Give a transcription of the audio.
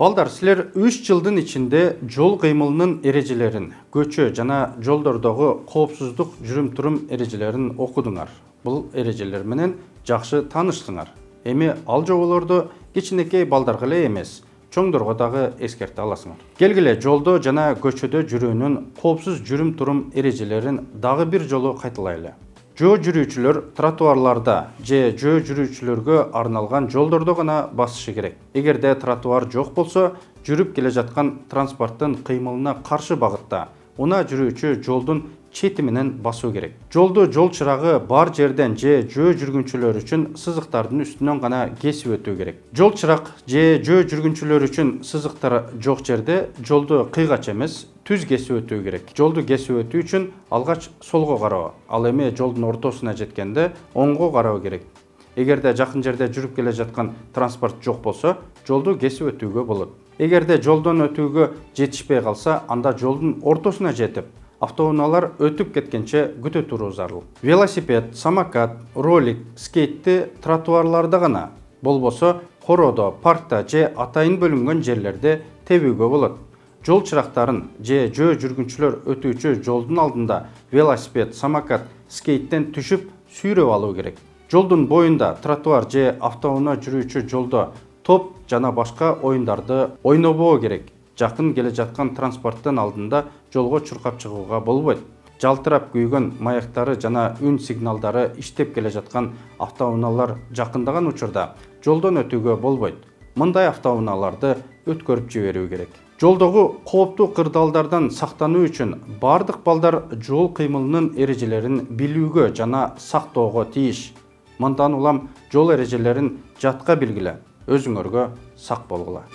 Балдар, силер 3 жылдын ичинде жол кыймылынын эрежелерин, көчө жана жолдордогу коопсуздук жүрүм-турум эрежелерин окудуңар. Бул эрежелер менен жакшы тааныштыңар. Эми ал жоболорду кичинекей балдарга эле эмес, чоңдорго дагы эскерте аласыңар. Келгиле жолдо жана көчөдө жүрүүнүн коопсуз жүрүм-турум эрежелерин дагы бир жолу кайталайлы. Жөө жүрүүчүлөр тротуарларда же жөө жүрүүчүлөргө арналган жолдордо гана басышы керек. Эгерде тротуар жок болсо, жүрүп келе жаткан транспорттун кыймылына каршы багытта уна жүрүүчү жолдун чети менен басуу керек. Жолду жол чырагы бар жерден же жөө жүргүнчүлөр үчүн сызыктардын үстүнөн гана кесип өтүү керек. Жол чырак же жөө жүргүнчүлөр үчүн сызыктар жок жерде жолду кыйгач эмес, түз кесип өтүү керек. Жолду кесип өтүү үчүн алгач солго кароо, ал эми жолдун ортосуна жеткенде оңго кароо керек. Эгерде жакын жерде жүрүп келе жаткан транспорт жок болсо, жолду кесип өтүүгө болот. Эгерде жолдон өтүүгө жетишпей калса, анда жолдун ортосуна жетип, автоунаалар өтүп кеткенче күтө туруу зарыл. Велосипед, самокат, ролик, скейтти тротуарларда гана, болбосо короодо, паркта же атайын бөлүнгөн жерлерде тебүүгө болот. Жол чырактарын же жөө жүргүнчүлөр өтүүчү жолдун алдында велосипед, самокат, скейттен түшүп сүйрөп алуу керек. Жолдун боюнда тротуар же автоунаа жүрүүчү жолдо топ жана башка оюндарды ойнобоо керек. Жакын келе жаткан транспорттун алдында жолго чуркап чыгууга болбойт. Жалтырап күйгөн маяктары жана үн сигналдары иштеп келе жаткан автоунаалар жакындаган учурда жолдон өтүүгө болбойт. Мындай автоунааларды өткөрүп жиберүү керек. Жолдогу кооптуу кырдаалдардан сактануу үчүн бардык балдар жол кыймылынын эрежелерин билүүгө жана сактоого тийиш. Мындан улам жол эрежелерин жатка билгиле, өзүңөргө сак болгула.